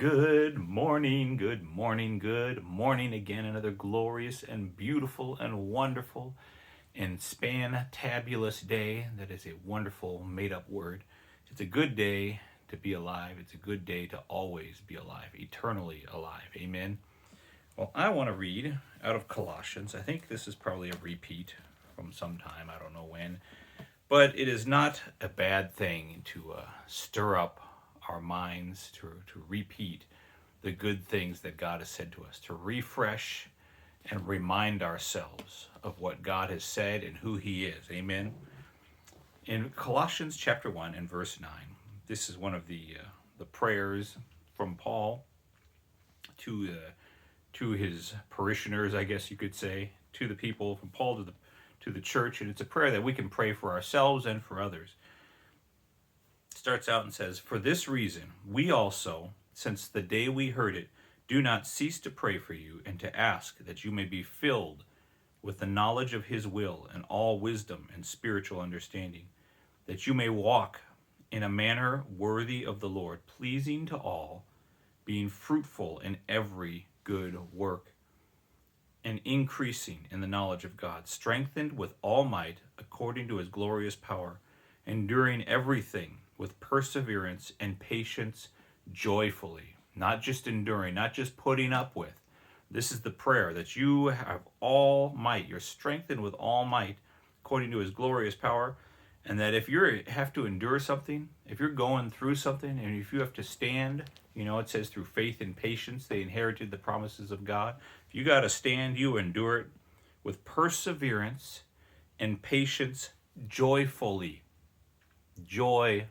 Good morning, good morning, good morning again. Another glorious and beautiful and wonderful and spantabulous day. That is a wonderful made up word. It's a good day to be alive. It's a good day to always be alive, eternally alive. Amen. Well, I want to read out of Colossians. I think this is probably a repeat from some time. I don't know when. But it is not a bad thing to stir up our minds, to repeat the good things that God has said to us, to refresh and remind ourselves of what God has said and who He is. Amen. In Colossians chapter 1 and verse 9, this is one of the prayers from Paul to his parishioners, I guess you could say, to the people, from Paul to the church, and it's a prayer that we can pray for ourselves and for others. It starts out and says, "For this reason, we also, since the day we heard it, do not cease to pray for you and to ask that you may be filled with the knowledge of His will and all wisdom and spiritual understanding, that you may walk in a manner worthy of the Lord, pleasing to all, being fruitful in every good work, and increasing in the knowledge of God, strengthened with all might according to His glorious power, enduring everything with perseverance and patience joyfully." Not just enduring, not just putting up with. This is the prayer, that you have all might. You're strengthened with all might according to His glorious power. And that if you have to endure something, if you're going through something, and if you have to stand, it says through faith and patience, they inherited the promises of God. If you got to stand, you endure it with perseverance and patience joyfully. Joyfully.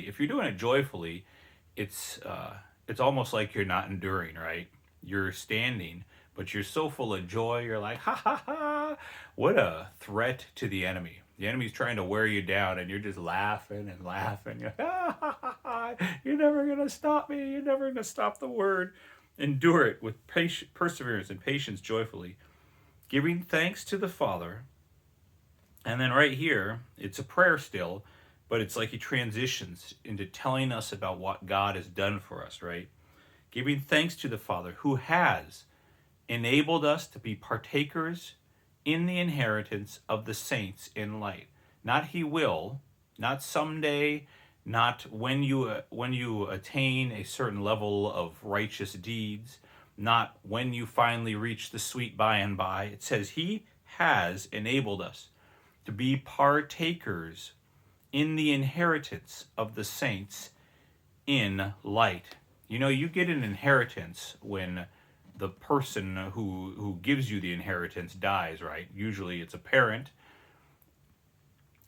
If you're doing it joyfully, it's almost like you're not enduring, right? You're standing, but you're so full of joy, you're like, ha ha ha, what a threat to the enemy. The enemy's trying to wear you down, and you're just laughing and laughing. You're like, ha ha ha ha, you're never going to stop me. You're never going to stop the word. Endure it with perseverance and patience joyfully, giving thanks to the Father. And then right here, it's a prayer still, but it's like he transitions into telling us about what God has done for us, right? Giving thanks to the Father, who has enabled us to be partakers in the inheritance of the saints in light. Not He will, not someday, not when you attain a certain level of righteous deeds, not when you finally reach the sweet by and by. It says He has enabled us to be partakers in the inheritance of the saints in light. You get an inheritance when the person who gives you the inheritance dies, right? Usually it's a parent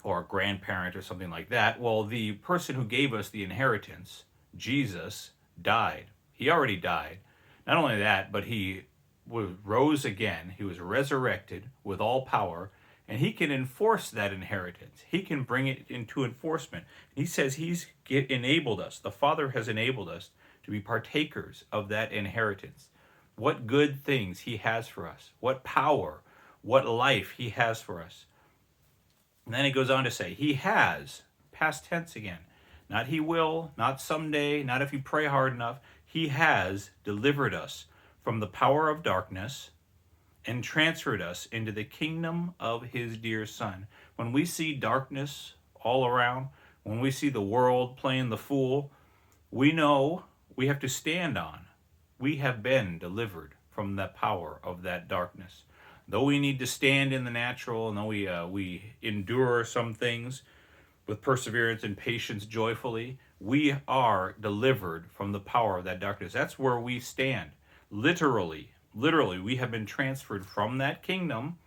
or a grandparent or something like that. Well, the person who gave us the inheritance, Jesus, died. He already died. Not only that, but He rose again. He was resurrected with all power, and He can enforce that inheritance. He can bring it into enforcement. He says He's enabled us. The Father has enabled us to be partakers of that inheritance. What good things He has for us. What power, what life He has for us. And then it goes on to say, He has, past tense again. Not He will, not someday, not if you pray hard enough. He has delivered us from the power of darkness and transferred us into the kingdom of His dear Son. When we see darkness all around, when we see the world playing the fool, we know we have to stand on. We have been delivered from the power of that darkness. Though we need to stand in the natural, and though we endure some things with perseverance and patience joyfully, we are delivered from the power of that darkness. That's where we stand. Literally, we have been transferred from that kingdom.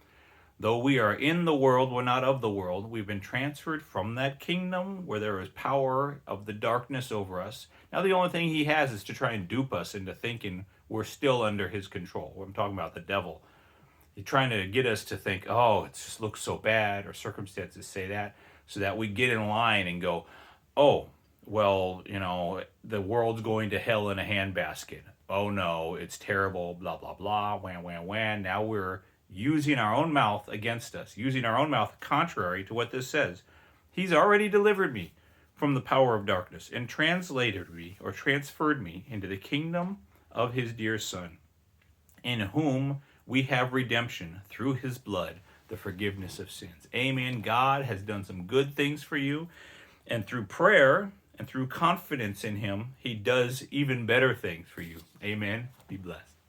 Though we are in the world, we're not of the world. We've been transferred from that kingdom where there is power of the darkness over us. Now the only thing he has is to try and dupe us into thinking we're still under his control. I'm talking about the devil. He's trying to get us to think, oh, it just looks so bad, or circumstances say that, so that we get in line and go, oh, well, the world's going to hell in a handbasket. Oh no, it's terrible, blah, blah, blah, whan, whan, whan. Now we're using our own mouth against us, using our own mouth contrary to what this says. He's already delivered me from the power of darkness and transferred me into the kingdom of his dear Son, in whom we have redemption through his blood, the forgiveness of sins. Amen. God has done some good things for you, and through prayer and through confidence in him, he does even better things for you. Amen. Be blessed.